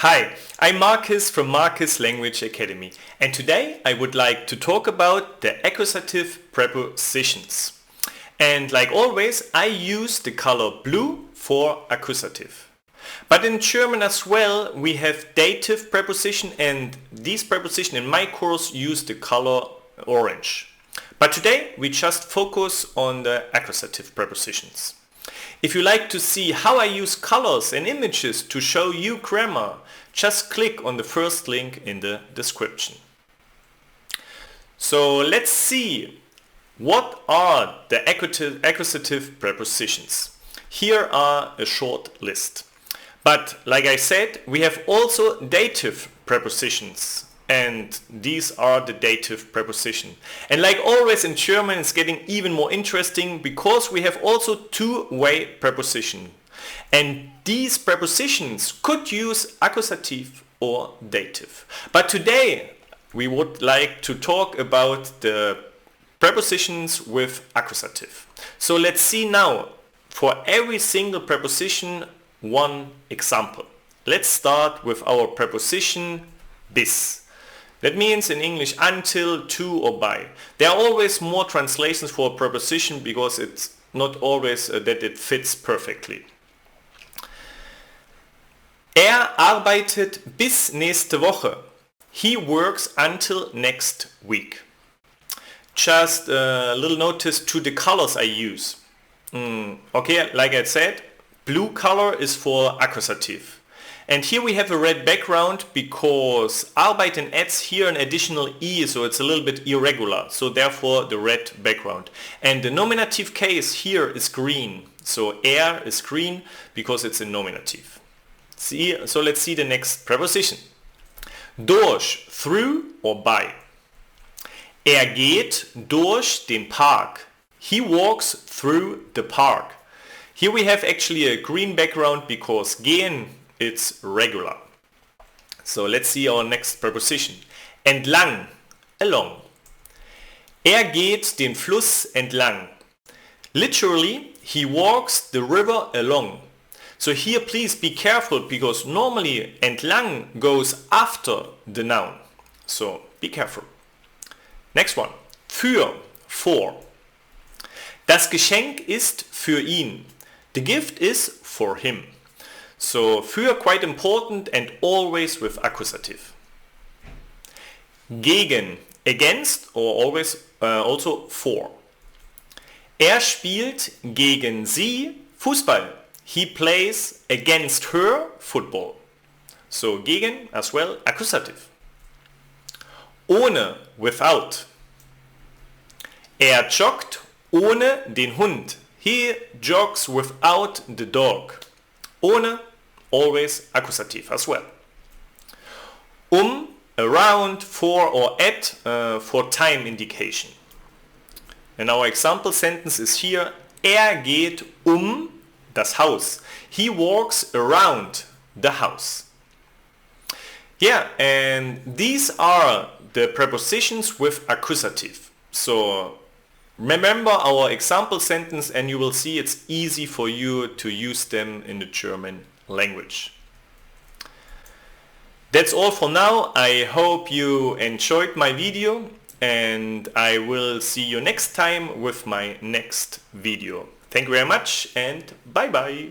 Hi, I'm Marcus from Marcus Language Academy, and today I would like to talk about the accusative prepositions. And like always, I use the color blue for accusative. But in German as well, we have dative preposition, and these prepositions in my course use the color orange. But today we just focus on the accusative prepositions. If you like to see how I use colors and images to show you grammar, just click on the first link in the description. So let's see what are the accusative prepositions. Here are a short list. But like I said, we have also dative prepositions. And these are the dative preposition. And like always in German, it's getting even more interesting because we have also two-way preposition. And these prepositions could use accusative or dative. But today we would like to talk about the prepositions with accusative. So let's see now for every single preposition one example. Let's start with our preposition bis. That means in English until, to or by. There are always more translations for a preposition because it's not always that it fits perfectly. Arbeitet bis nächste Woche. He works until next week. Just a little notice to the colors I use. Okay, like I said, blue color is for accusative. And here we have a red background because arbeiten adds here an additional E, so it's a little bit irregular. So therefore the red background. And the nominative case here is green. So is green because it's a nominative. So let's see the next preposition. Durch, through or by. Geht durch den Park. He walks through the park. Here we have actually a green background because gehen, it's regular. So let's see our next preposition. Entlang, along. Geht den Fluss entlang. Literally, he walks the river along. So here please be careful because normally entlang goes after the noun. So be careful. Next one. Für, for. Das Geschenk ist für ihn. The gift is for him. So für quite important and always with accusative. Gegen, against or always also for. Spielt gegen sie Fußball. He plays against her football. So gegen as well accusative. Ohne, without. Joggt ohne den Hund. He jogs without the dog. Ohne, always accusative as well. Around, for or at, for time indication. And our example sentence is here. Geht das Haus. He walks around the house. Yeah, and these are the prepositions with accusative. So remember our example sentence and you will see it's easy for you to use them in the German language. That's all for now. I hope you enjoyed my video and I will see you next time with my next video. Thank you very much and bye bye.